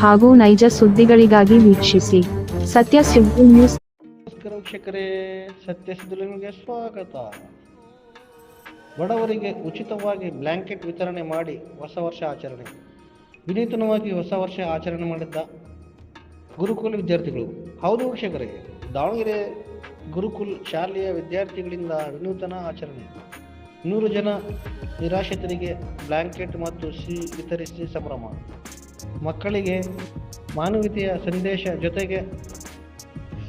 ಹಾಗೂ ನೈಜ ಸುದ್ದಿಗಳಿಗಾಗಿ ವೀಕ್ಷಿಸಿ ಸತ್ಯ ಸುದ್ದಿ ನ್ಯೂಸ್. ನಮಸ್ಕಾರ ವೀಕ್ಷಕರೇ, ಸತ್ಯ ಸುದ್ದಿ ನ್ಯೂಸ್ಗೆ ಸ್ವಾಗತ. ಬಡವರಿಗೆ ಉಚಿತವಾಗಿ ಬ್ಲಾಂಕೆಟ್ ವಿತರಣೆ ಮಾಡಿ ಹೊಸ ವರ್ಷ ಆಚರಣೆ. ವಿನೂತನವಾಗಿ ಹೊಸ ವರ್ಷ ಆಚರಣೆ ಮಾಡಿದ್ದ ಗುರುಕುಲ ವಿದ್ಯಾರ್ಥಿಗಳು. ಹೌದು ವೀಕ್ಷಕರೇ, ದಾವಣಗೆರೆ ಗುರುಕುಲ್ ಶಾಲೆಯ ವಿದ್ಯಾರ್ಥಿಗಳಿಂದ ವಿನೂತನ ಆಚರಣೆ. 100 ಜನ ನಿರಾಶ್ರಿತರಿಗೆ ಬ್ಲಾಂಕೆಟ್ ಮತ್ತು ಸಿಹಿ ವಿತರಿಸಿ ಸಂಭ್ರಮ. ಮಕ್ಕಳಿಗೆ ಮಾನವೀಯತೆಯ ಸಂದೇಶ ಜೊತೆಗೆ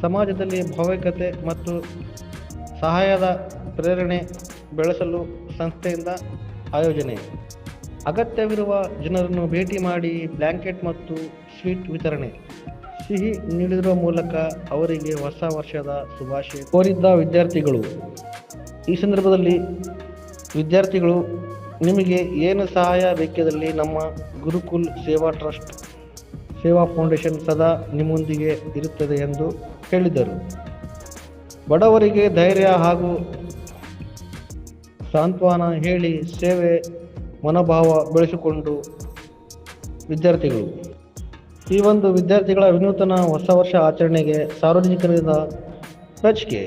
ಸಮಾಜದಲ್ಲಿ ಭಾವೈಕ್ಯತೆ ಮತ್ತು ಸಹಾಯದ ಪ್ರೇರಣೆ ಬೆಳೆಸಲು ಸಂಸ್ಥೆಯಿಂದ ಆಯೋಜನೆ. ಅಗತ್ಯವಿರುವ ಜನರನ್ನು ಭೇಟಿ ಮಾಡಿ ಬ್ಲಾಂಕೆಟ್ ಮತ್ತು ಸ್ವೀಟ್ ವಿತರಣೆ. ಸಿಹಿ ನೀಡಿರುವ ಮೂಲಕ ಅವರಿಗೆ ಹೊಸ ವರ್ಷದ ಶುಭಾಶಯ ಕೋರಿದ್ದ ವಿದ್ಯಾರ್ಥಿಗಳು. ಈ ಸಂದರ್ಭದಲ್ಲಿ ವಿದ್ಯಾರ್ಥಿಗಳು, ನಿಮಗೆ ಏನು ಸಹಾಯ ಬೇಕಿದ್ದಲ್ಲಿ ನಮ್ಮ ಗುರುಕುಲ್ ಸೇವಾ ಟ್ರಸ್ಟ್ ಸೇವಾ ಫೌಂಡೇಶನ್ ಸದಾ ನಿಮ್ಮೊಂದಿಗೆ ಇರುತ್ತದೆ ಎಂದು ಹೇಳಿದರು. ಬಡವರಿಗೆ ಧೈರ್ಯ ಹಾಗೂ ಸಾಂತ್ವನ ಹೇಳಿ ಸೇವೆ ಮನೋಭಾವ ಬೆಳೆಸಿಕೊಂಡು ವಿದ್ಯಾರ್ಥಿಗಳು. ಈ ಒಂದು ವಿದ್ಯಾರ್ಥಿಗಳ ವಿನೂತನ ಹೊಸ ವರ್ಷ ಆಚರಣೆಗೆ ಸಾರ್ವಜನಿಕರಿಂದ ರಚಿಕೆ.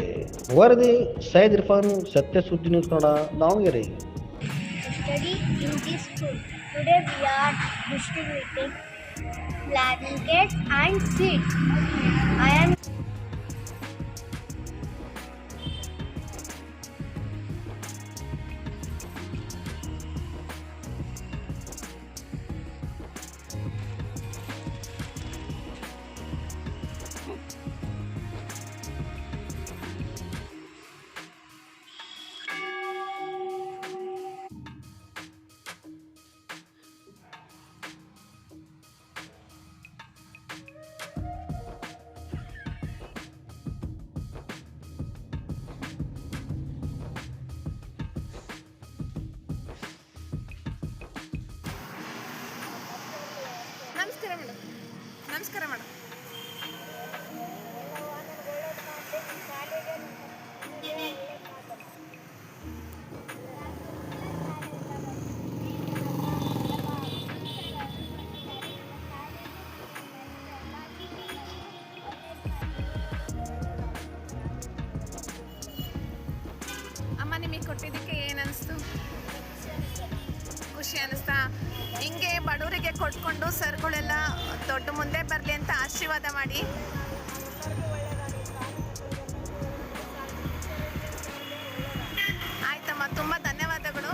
ವರದಿ ಸೈಯದ್ ಇರ್ಫಾನ್, ಸತ್ಯ ಸುದ್ದಿ news Kannada, Davanagere. Study in this school. Today we are distributing blankets and seats. I am ನಮಸ್ಕಾರ ಮೇಡಮ್. ಅಮ್ಮ, ನಿಮಗೆ ಕೊಟ್ಟಿದ್ದಕ್ಕೆ ಏನು ಅನಿಸ್ತು? ಖುಷಿ ಅನಿಸ್ತಾ? ಹಿಂಗೆ ಬಡವರಿಗೆ ಕೊಟ್ಕೊಂಡು ಸರ್ಗಳೆಲ್ಲ ದೊಡ್ಡ ಮುಂದೆ ಬರಲಿ ಅಂತ ಆಶೀರ್ವಾದ ಮಾಡಿ. ಆಯ್ತಮ್ಮ, ತುಂಬ ಧನ್ಯವಾದಗಳು.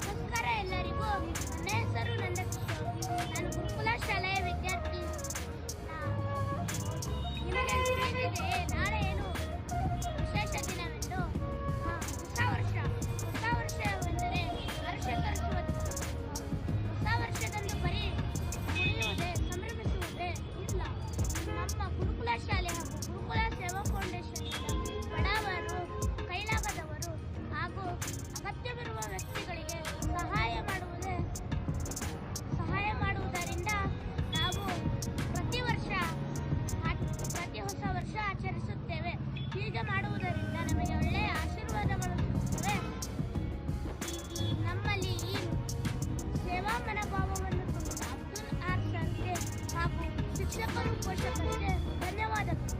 ನಮಸ್ಕಾರ ಎಲ್ಲರಿಗೂ. ನನ್ನ ಹೆಸರು ನಾನು ಗುರುಕುಲ ಶಾಲೆಯ ವಿದ್ಯಾರ್ಥಿ. ನಿಮಗೆ ತಿಳಿದಿದೆ ನಾಳೆ ಏನು ವಿಶೇಷ ದಿನವೆಂದು? ಹೊಸ ವರ್ಷವೆಂದರೆ ಹರ್ಷ ತರಿಸುವ ಹೊಸ ವರ್ಷದಂದು ಬರೀ ಕುಣಿಯುವುದೇ ಸಂಭ್ರಮಿಸುವುದೇ ಇಲ್ಲ. ನಮ್ಮ ಗುರುಕುಲ ಶಾಲೆ ಹಾಗೂ ಗುರುಕುಲ ಸೇವಾ ಫೌಂಡೇಶನ್ನಿಂದ ಬಡವರು, ಕೈಲಾಗದವರು ಹಾಗೂ ಅಗತ್ಯವಿರುವ ವ್ಯಕ್ತಿಗಳಿಗೆ ಸಹಾಯ ಮಾಡುವುದರಿಂದ ನಾವು ಪ್ರತಿ ಹೊಸ ವರ್ಷ ಆಚರಿಸುತ್ತೇವೆ. ಹೀಗೆ ಮಾಡುವುದರಿಂದ ನಮಗೆ ಒಳ್ಳೆಯ ಆಶೀರ್ವಾದಗಳು ಸಿಗುತ್ತವೆ. ನಮ್ಮಲ್ಲಿ ಈ ಸೇವಾ ಮನೋಭಾವವನ್ನು ತುಂಬಿದ ಅಬ್ದುಲ್ ಆರ್ ಸರ್ಗೆ ಹಾಗೂ ಶಿಕ್ಷಕರು, ಪೋಷಕರಿಗೆ ಧನ್ಯವಾದಗಳು.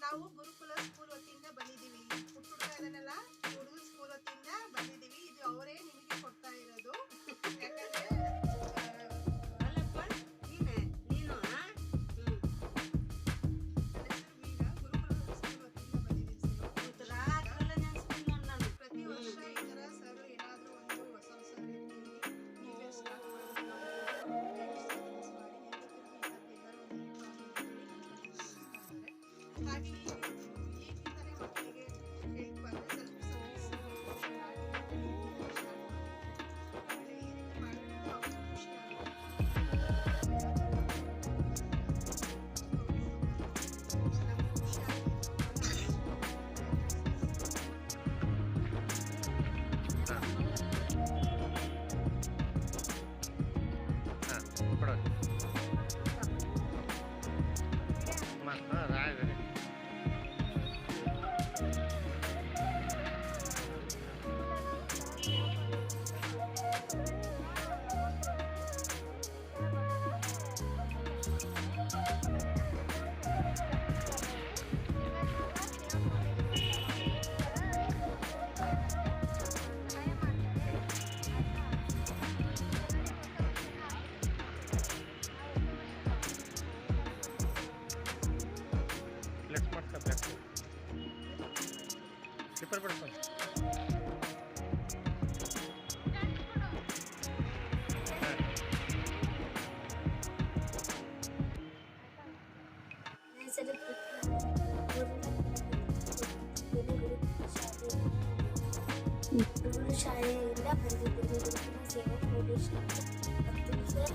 ನಾವು ಗುರುಕುಲ ಸ್ಕೂಲ್ ವತಿಯಿಂದ ಬಂದಿದ್ದೀವಿ. ಹುಡುಗ ಅದನ್ನೆಲ್ಲ ಹುಡುಗ ಸ್ಕೂಲ್ ವತಿಯಿಂದ ಬಂದಿದ್ದೀವಿ. ಇದು ಅವರೇ ನಿಮಗೆ ಕೊಡ್ತಾ ಇರೋದು. ಯಾಕಂದ್ರೆ ಪ್ರತಿ ವರ್ಷ ಈ ಥರ ಸರ್ ಏನಾದರೂ ಒಂದು ಹೊಸ ಹೊಸ ರೀತಿಯಲ್ಲಿ ಸ್ಟಾರ್ಟ್ ಹಾಗೆ ಈಗಿಂದಲೇ ಮಕ್ಕಳಿಗೆ ಹೇಳ್ಬಾರ್ದು. ಹುಡುಗರು ಶಾಲೆಯಿಂದ ಬಂದಿದ್ದೇನೆ. ಹುಡುಗರ ಸೇವಾ ಫೌಂಡೇಶನ್ ಮತ್ತು ಸರ್